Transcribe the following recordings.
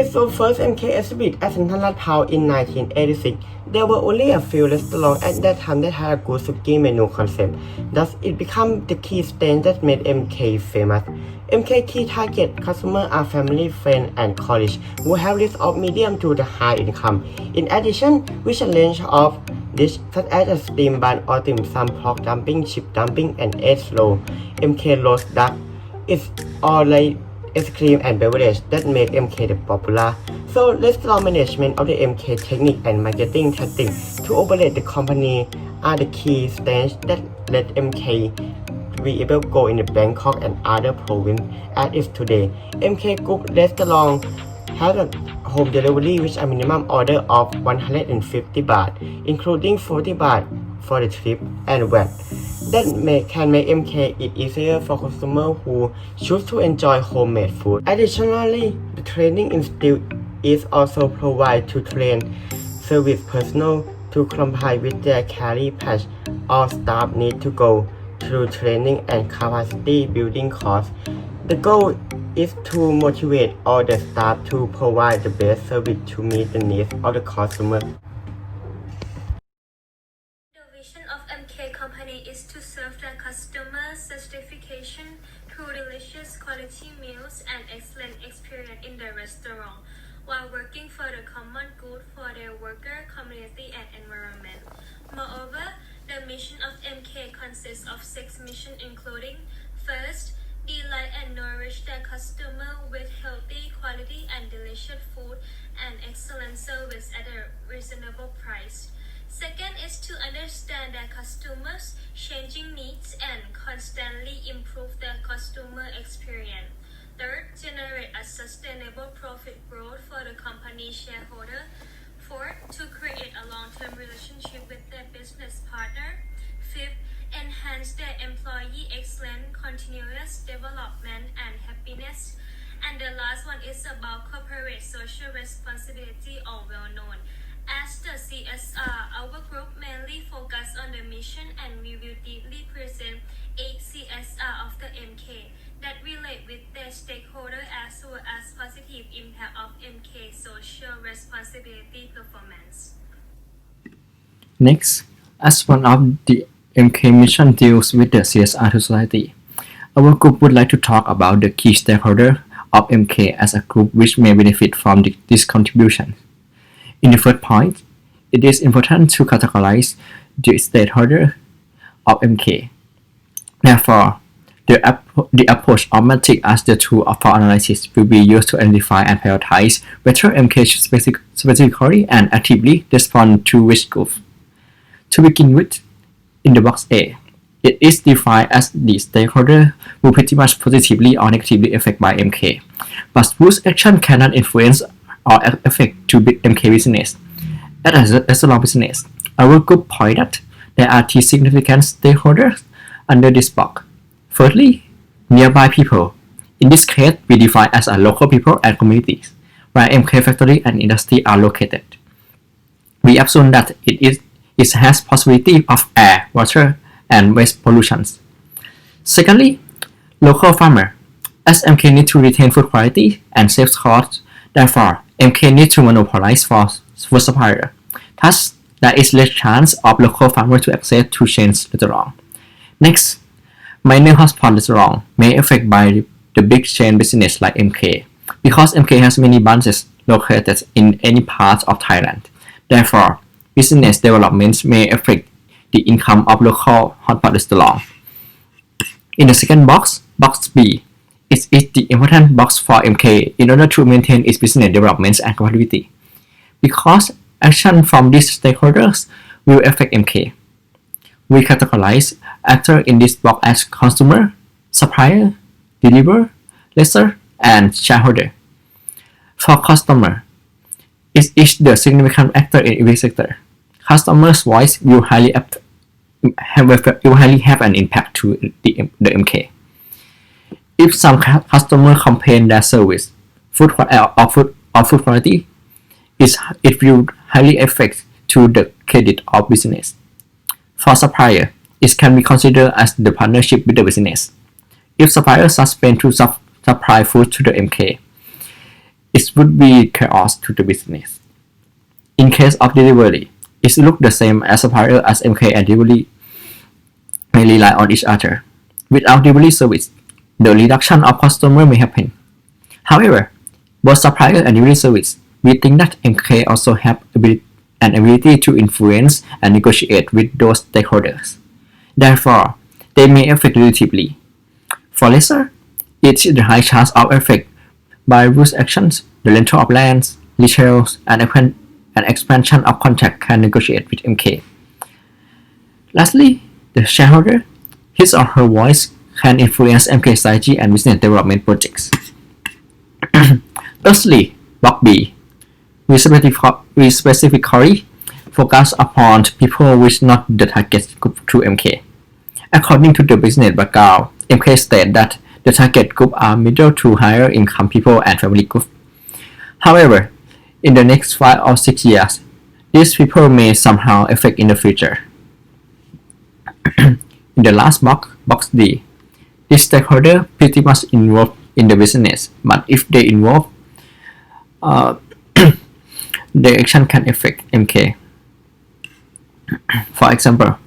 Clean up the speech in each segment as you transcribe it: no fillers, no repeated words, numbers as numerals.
So first MK established at Central Lad Pao in 1986. There were only a few restaurants at that time that had a good suki menu concept. Thus, it became the key stain that made MK famous. MK key target customers are family, friends, and college who have list of medium to the high income. In addition, with a range of dishes such as a steam bun or dim sum, pork dumpling, chip dumpling, and egg roll. MK roast duck is all like ice cream and beverage that make MK the popular. So restaurant management of the MK technique and marketing tactics to operate the company are the key stages that let MK be able to go in the Bangkok and other provinces as is today. MK Group restaurant has a home delivery with a minimum order of 150 baht, including 40 baht for the trip and VAT. That can make MK it easier for consumers who choose to enjoy homemade food. Additionally, the training institute is also provided to train service personnel to comply with their career path. All staff need to go through training and capacity building course. The goal is to motivate all the staff to provide the best service to meet the needs of the customer. The vision of MK Company is to serve their customers satisfaction through delicious quality meals and excellent experience in the restaurant, while working for the common good for their worker, community, and environment. Moreover, the mission of MK consists of 6 missions including: first, delight and nourish their customer with healthy, quality, and delicious food and excellent service at a reasonable price. Second is to understand their customers' changing needs and constantly improve their customer experience. Third, generate a sustainable profit growth for the company shareholder. Fourth, to create a long-term relationship with their business partner. Fifth, enhance their employee excellence, continuous development, and happiness. And the last one is about corporate social responsibility, or well known as the CSR. Our group mainly focus on the mission, and we will deeply present 8 CSR of the MK that relate with their stakeholder as well as positive impact of MK social responsibility performance. Next, as one of the MK mission deals with the CSR to society, our group would like to talk about the key stakeholder of MK as a group which may benefit from this contribution. In the first point, it is important to categorize the stakeholder of MK. Therefore, the approach of metric as the tool for analysis will be used to identify and prioritize whether MK should specifically and actively respond to which group. To begin with, in the box A, it is defined as the stakeholder who pretty much positively or negatively affected by MK, but whose action cannot influence or affect to MK business. As a restaurant business, our group pointed that there are 3 significant stakeholders under this box. Firstly, nearby people. In this case, we define as a local people and communities, where MK factory and industry are located. We assume that it has possibility of air, water, and waste pollution. Secondly, local farmer. As MK need to retain food quality and save costs, therefore, MK need to monopolize for food supplier. Thus, there is less chance of local farmers to access to chains restaurant. Next, minor hotspot restaurant may affect by the big chain business like MK, because MK has many branches located in any part of Thailand. Therefore, business developments may affect the income of local hotpot restaurant. In the second box, box B, it is the important box for MK in order to maintain its business development and compatibility, because action from these stakeholders will affect MK. We categorize actors in this box as consumer, supplier, deliverer, lessor, and shareholder. For customer, it is the significant actor in every sector. Customers' voice will highly have an impact to the MK. If some customer complain their service, food quality, it will highly affect to the credit of business. For supplier, it can be considered as the partnership with the business. If suppliers suspend to supply food to the MK, it would be chaos to the business. In case of delivery, it looks the same as supplier as MK and delivery may rely on each other. Without delivery service, the reduction of customer may happen. However, both supplier and delivery service, we think that MK also have an ability to influence and negotiate with those stakeholders. Therefore, they may affect relatively. For lesser, it's the high chance of effect by Bruce's actions, the rental of lands, retails, and expansion of contract can negotiate with MK. Lastly, the shareholder, his or her voice can influence MK strategy and business development projects. Lastly, Block B, we specifically focus upon people which not the target group to MK. According to the business background, MK states that the target group are middle to higher income people and family group. However, in the next 5 or 6 years, these people may somehow affect in the future. In the last box D, this stakeholder pretty much involved in the business, but if they involve, their action can affect MK. For example,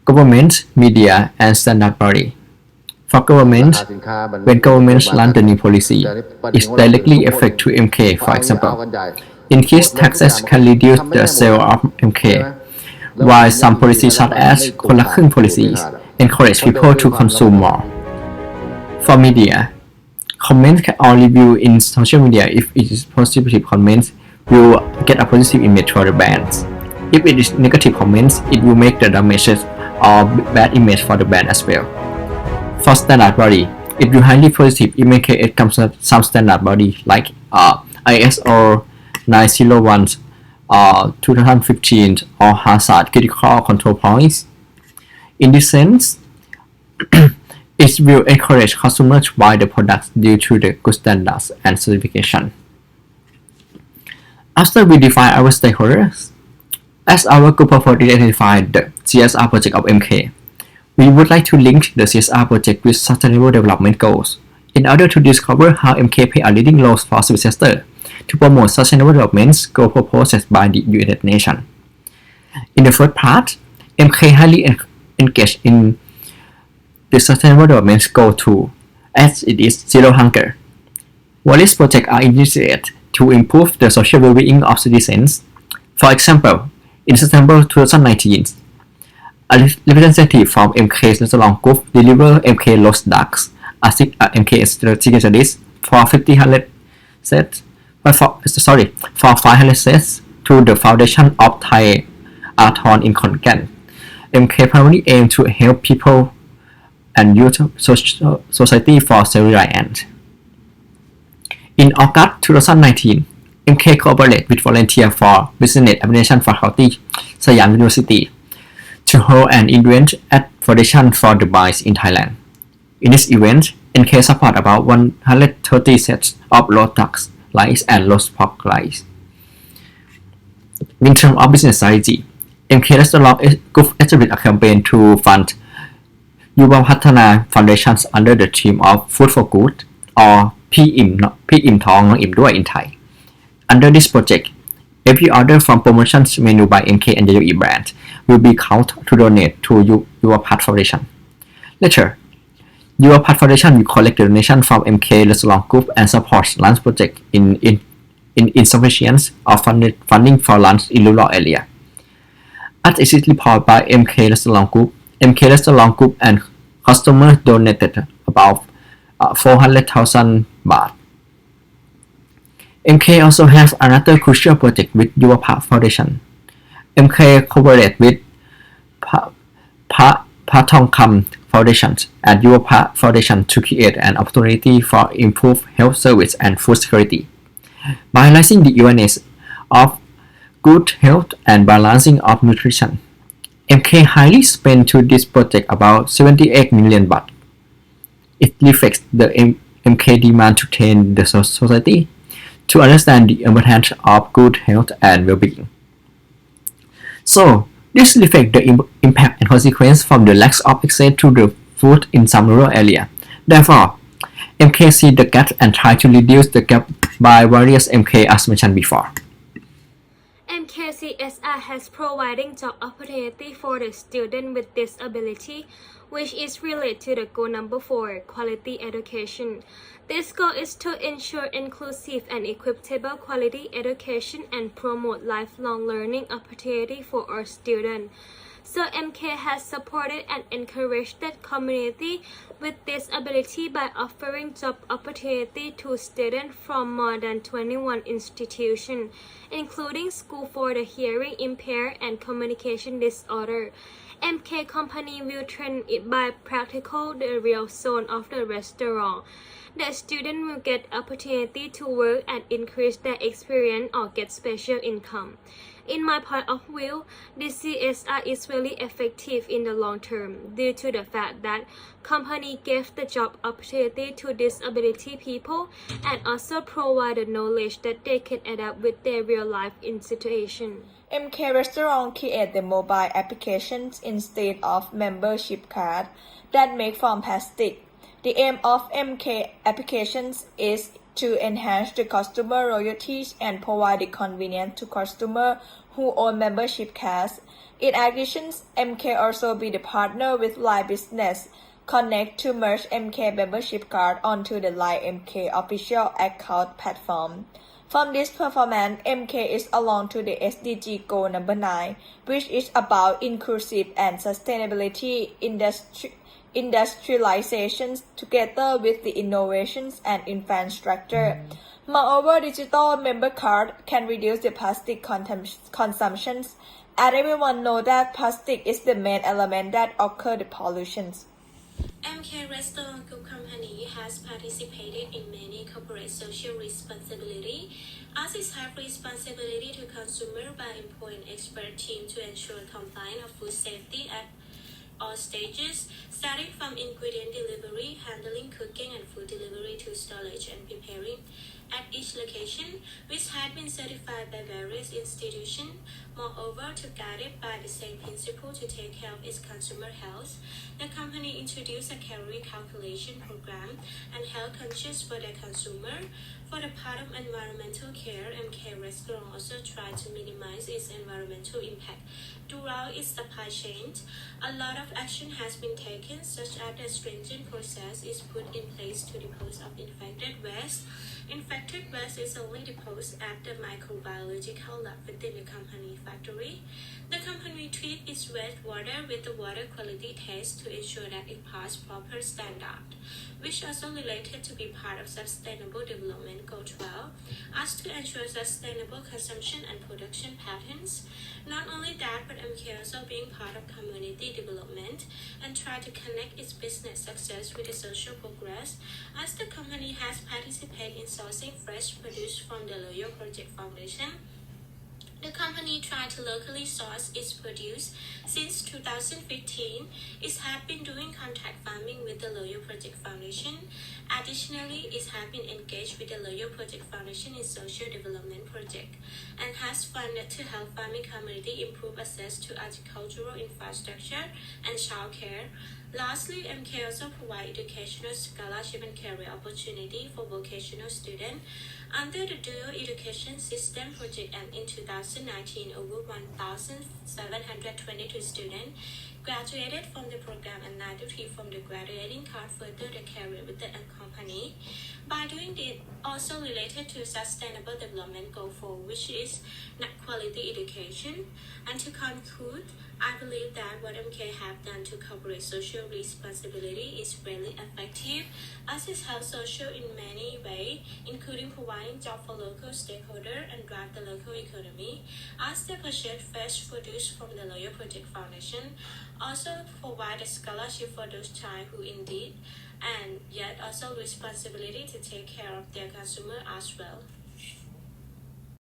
government, media, and standard body. For government, when governments run the new policy, it directly affects to MK. For example, increased taxes can reduce the sale of MK, while some policies such as คนละครึ่ง policies encourage people to consume more. For media, comments or review in social media, if it is positive comments, will get a positive image for the brands. If it is negative comments, it will make the damage or bad image for the brand as well. For standard body, it will highly positive in many cases it comes to some standard body like ISO 901 or 2015 or Hazard Critical Control Points. In this sense, it will encourage consumers to buy the products due to the good standards and certification. After we define our stakeholders, as our group of identified the CSR project of MK, we would like to link the CSR project with Sustainable Development Goals in order to discover how MK play a leading role for civil sector to promote sustainable development goals proposed by the United Nations. In the first part, MK highly engaged in the Sustainable Development Goal 2, as it is zero hunger. Various projects are initiated to improve the social well-being of citizens. For example, in September 2019, a representative from MK Restaurant Group delivered MK roast ducks, MK chicken studies for 500 sets to the foundation of Thai Arthon in Khon Kaen. MK primarily aims to help people and youth society for self-reliance. In August 2019, MK cooperated with Volunteer for Business Administration Faculty, Siam University, to hold an event at Foundation for the Blind in Thailand. In this event, MK supported about 130 sets of roast ducks, rice, and roast pork rice. In terms of business strategy, MK Restaurant Group established a campaign to fund Yuva Pathana Foundations under the theme of Food for Good, or พี่อิ่มท้องน้องอิ่มด้วย in Thai. Under this project, every order from promotions menu by MK and Yayoi brand will be counted to donate to Yuva Path Foundation. Later, Yuva Path Foundation will collect the donation from MK Restaurant Group and support lunch project in insufficiency of funding for lunch in rural area. As it is reported by MK Restaurant Group and customers donated about 400,000 baht. MK also has another crucial project with Yuva Path Foundation. MK cooperated with Pathongkham Foundation and Yuva Path Foundation to create an opportunity for improved health service and food security. By raising the awareness of good health and balancing of nutrition, MK highly spent to this project about 78 million baht. It reflects the MK demand to train the society to understand the importance of good health and well-being. So, this reflects the impact and consequence from the lack of access to the food in some rural area. Therefore, MK see the gap and try to reduce the gap by various MK as mentioned before. MKCSR has providing job opportunity for the student with disability, which is related to the goal number 4, quality education. This goal is to ensure inclusive and equitable quality education and promote lifelong learning opportunity for our students. So MK has supported and encouraged the community with disability by offering job opportunity to students from more than 21 institutions, including School for the Hearing Impaired and Communication Disorder. MK company will train it by practical the real zone of the restaurant. The student will get opportunity to work and increase their experience or get special income. In my point of view, this CSR is really effective in the long term due to the fact that company gave the job opportunity to disability people and also provide the knowledge that they can adapt with their real life in situation. MK Restaurant create the mobile applications instead of membership card that make from plastic. The aim of MK applications is to enhance the customer loyalty and provide the convenience to customers who own membership cards. In addition, MK also be the partner with Line Business Connect to merge MK membership card onto the Line MK official account platform. From this performance, MK is along to the SDG goal number 9, which is about inclusive and sustainability industrializations together with the innovations and infrastructure. Moreover, digital member card can reduce the plastic consumptions, and everyone knows that plastic is the main element that occurs the pollutions. MK Restaurant Group Company has participated in many corporate social responsibility, as it has responsibility to consumer by employing expert team to ensure compliance of food safety at all stages, starting from ingredient delivery, handling, cooking, and food delivery to storage and preparing at each location, which had been certified by various institutions. Moreover, to guide it by the same principle to take care of its consumer health, the company introduced a calorie calculation program and health conscious for the consumer. For the part of environmental care, MK Restaurant also tried to minimize its environmental impact throughout its supply chain. A lot of action has been taken, such as a stringent process is put in place to dispose of infected waste. Infected waste is only disposed at the microbiological lab within the company factory. The company treats its wastewater with the water quality test to ensure that it passes proper standard, which also related to be part of Sustainable Development Goal 12, as to ensure sustainable consumption and production patterns. Not only that, but MK also being part of community development and try to connect its business success with the social progress, as the company has participated in sourcing fresh produce from the Loyo Project Foundation. The company tried to locally source its produce. Since 2015, it has been doing contract farming with the Loyo Project Foundation. Additionally, it has been engaged with the Loyo Project Foundation in social development project and has funded to help farming community improve access to agricultural infrastructure and childcare. Lastly, MK also provides educational scholarship and career opportunity for vocational students under the Dual Education System project, and in 2019, over 1,722 students graduated from the program and 93 from the graduating card further the career with the company. By doing this, also related to Sustainable Development Goal 4, which is quality education. And to conclude, I believe that what MK have done to corporate social responsibility is really effective, as it helps social in many ways, including providing jobs for local stakeholders and drive the local economy, as they purchase fresh produce from the Loyo Project Foundation, also provide a scholarship for those child who in need, and yet also responsibility to take care of their consumer as well.